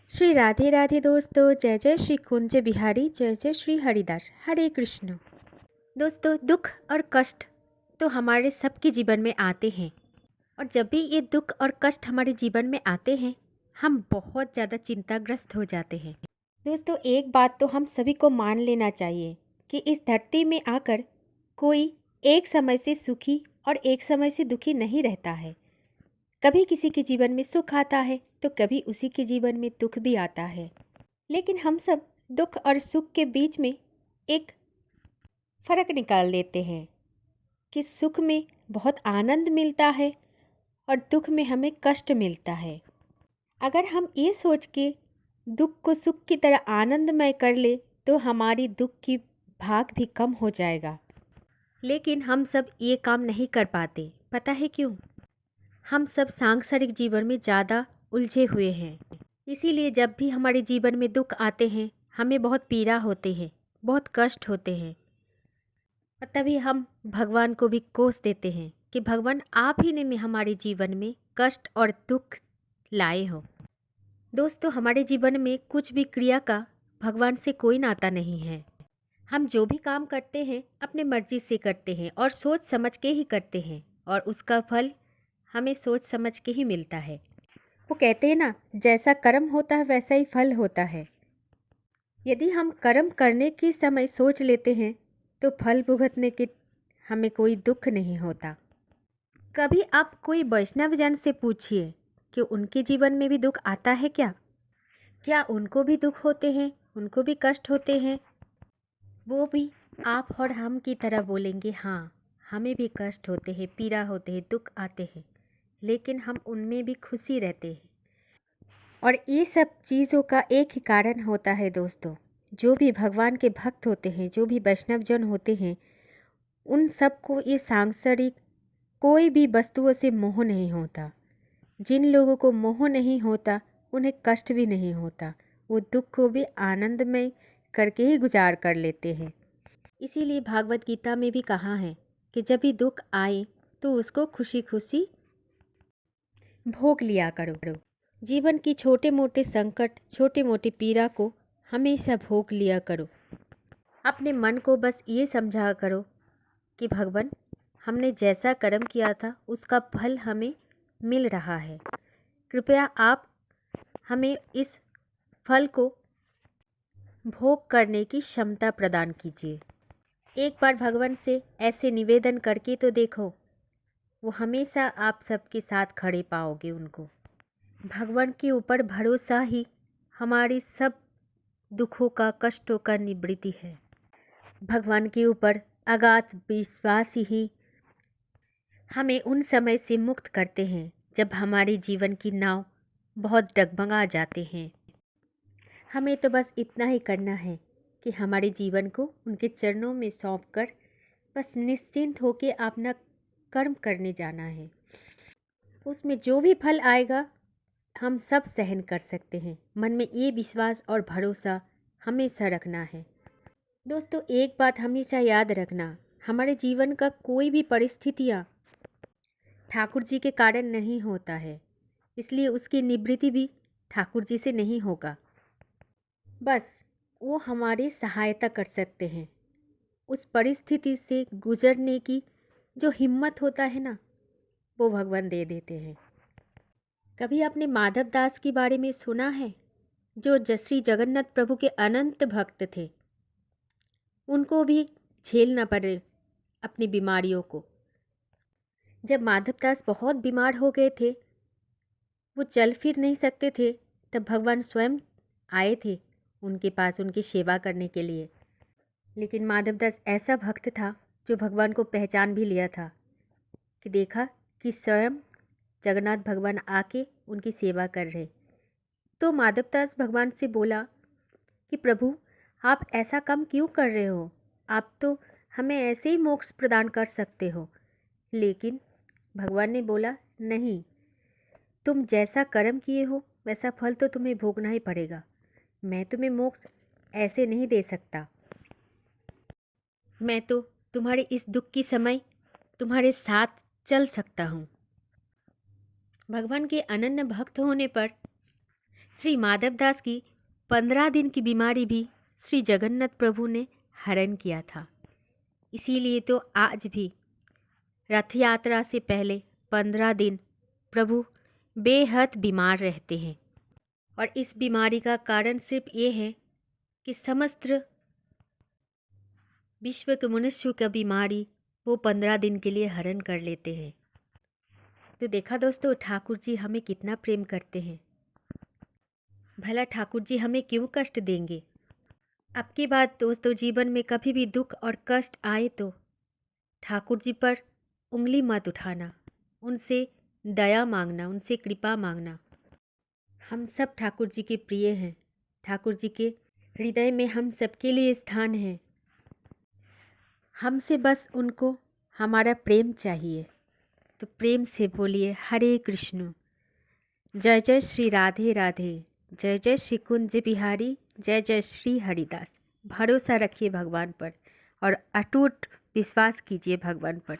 श्री राधे राधे दोस्तों। जय जय श्री कुंज बिहारी, जय जय श्री हरिदास। हरे कृष्ण। दोस्तों, दुख और कष्ट तो हमारे सबके जीवन में आते हैं, और जब भी ये दुख और कष्ट हमारे जीवन में आते हैं हम बहुत ज़्यादा चिंताग्रस्त हो जाते हैं। दोस्तों, एक बात तो हम सभी को मान लेना चाहिए कि इस धरती में आकर कोई एक समय से सुखी और एक समय से दुखी नहीं रहता है। कभी किसी के जीवन में सुख आता है तो कभी उसी के जीवन में दुख भी आता है। लेकिन हम सब दुख और सुख के बीच में एक फ़र्क निकाल देते हैं कि सुख में बहुत आनंद मिलता है और दुख में हमें कष्ट मिलता है। अगर हम ये सोच के दुख को सुख की तरह आनंदमय कर ले तो हमारी दुख की भाग भी कम हो जाएगा। लेकिन हम सब ये काम नहीं कर पाते। पता है क्यों? हम सब सांसारिक जीवन में ज़्यादा उलझे हुए हैं। इसीलिए जब भी हमारे जीवन में दुख आते हैं हमें बहुत पीड़ा होते हैं, बहुत कष्ट होते हैं, और तभी हम भगवान को भी कोस देते हैं कि भगवान आप ही ने हमारे जीवन में कष्ट और दुख लाए हो। दोस्तों, हमारे जीवन में कुछ भी क्रिया का भगवान से कोई नाता नहीं है। हम जो भी काम करते हैं अपने मर्जी से करते हैं और सोच समझ के ही करते हैं, और उसका फल हमें सोच समझ के ही मिलता है। वो कहते हैं ना, जैसा कर्म होता है वैसा ही फल होता है। यदि हम कर्म करने के समय सोच लेते हैं तो फल भुगतने के हमें कोई दुख नहीं होता। कभी आप कोई वैष्णव जन से पूछिए कि उनके जीवन में भी दुख आता है क्या? क्या उनको भी दुख होते हैं, उनको भी कष्ट होते हैं? वो भी आप और हम की तरह बोलेंगे, हाँ हमें भी कष्ट होते हैं, पीड़ा होते हैं, दुख आते हैं, लेकिन हम उनमें भी खुशी रहते हैं। और ये सब चीज़ों का एक ही कारण होता है दोस्तों, जो भी भगवान के भक्त होते हैं, जो भी वैष्णव जन होते हैं, उन सबको ये सांसारिक कोई भी वस्तुओं से मोह नहीं होता। जिन लोगों को मोह नहीं होता उन्हें कष्ट भी नहीं होता। वो दुख को भी आनंदमय करके ही गुजार कर लेते हैं। इसीलिए भागवत गीता में भी कहा है कि जब भी दुख आए तो उसको खुशी खुशी भोग लिया करो। जीवन की छोटे मोटे संकट, छोटे मोटे पीड़ा को हमेशा भोग लिया करो। अपने मन को बस ये समझा करो कि भगवान, हमने जैसा कर्म किया था उसका फल हमें मिल रहा है। कृपया आप हमें इस फल को भोग करने की क्षमता प्रदान कीजिए। एक बार भगवान से ऐसे निवेदन करके तो देखो, वो हमेशा आप सबके साथ खड़े पाओगे उनको। भगवान के ऊपर भरोसा ही हमारी सब दुखों का, कष्टों का निवृत्ति है। भगवान के ऊपर अगाध विश्वास ही हमें उन समय से मुक्त करते हैं जब हमारे जीवन की नाव बहुत डगमगा जाते हैं। हमें तो बस इतना ही करना है कि हमारे जीवन को उनके चरणों में सौंपकर बस निश्चिंत होकर अपना कर्म करने जाना है। उसमें जो भी फल आएगा हम सब सहन कर सकते हैं। मन में ये विश्वास और भरोसा हमेशा रखना है। दोस्तों, एक बात हमेशा याद रखना, हमारे जीवन का कोई भी परिस्थितियाँ ठाकुर जी के कारण नहीं होता है, इसलिए उसकी निवृत्ति भी ठाकुर जी से नहीं होगा। बस वो हमारी सहायता कर सकते हैं। उस परिस्थिति से गुजरने की जो हिम्मत होता है ना, वो भगवान दे देते हैं। कभी आपने माधव दास के बारे में सुना है, जो श्री जगन्नाथ प्रभु के अनंत भक्त थे? उनको भी झेलना पड़े अपनी बीमारियों को। जब माधव दास बहुत बीमार हो गए थे, वो चल फिर नहीं सकते थे, तब भगवान स्वयं आए थे उनके पास उनकी सेवा करने के लिए। लेकिन माधव दास ऐसा भक्त था जो भगवान को पहचान भी लिया था कि देखा कि स्वयं जगन्नाथ भगवान आके उनकी सेवा कर रहे। तो माधव दास भगवान से बोला कि प्रभु, आप ऐसा काम क्यों कर रहे हो? आप तो हमें ऐसे ही मोक्ष प्रदान कर सकते हो। लेकिन भगवान ने बोला, नहीं, तुम जैसा कर्म किए हो वैसा फल तो तुम्हें भोगना ही पड़ेगा। मैं तुम्हें मोक्ष ऐसे नहीं दे सकता। मैं तो तुम्हारे इस दुख की समय तुम्हारे साथ चल सकता हूँ। भगवान के अनन्य भक्त होने पर श्री माधवदास की 15 दिन की बीमारी भी श्री जगन्नाथ प्रभु ने हरण किया था। इसीलिए तो आज भी रथ यात्रा से पहले 15 दिन प्रभु बेहद बीमार रहते हैं। और इस बीमारी का कारण सिर्फ ये है कि समस्त विश्व के मनुष्यों का बीमारी वो 15 दिन के लिए हरण कर लेते हैं। तो देखा दोस्तों, ठाकुर जी हमें कितना प्रेम करते हैं। भला ठाकुर जी हमें क्यों कष्ट देंगे। अब की बात दोस्तों, जीवन में कभी भी दुख और कष्ट आए तो ठाकुर जी पर उंगली मत उठाना, उनसे दया मांगना, उनसे कृपा मांगना। हम सब ठाकुर जी के प्रिय हैं। ठाकुर जी के हृदय में हम सबके लिए स्थान है। हमसे बस उनको हमारा प्रेम चाहिए। तो प्रेम से बोलिए हरे कृष्ण। जय जय श्री राधे राधे। जय जय श्री कुंज बिहारी। जय जय श्री हरिदास। भरोसा रखिए भगवान पर और अटूट विश्वास कीजिए भगवान पर।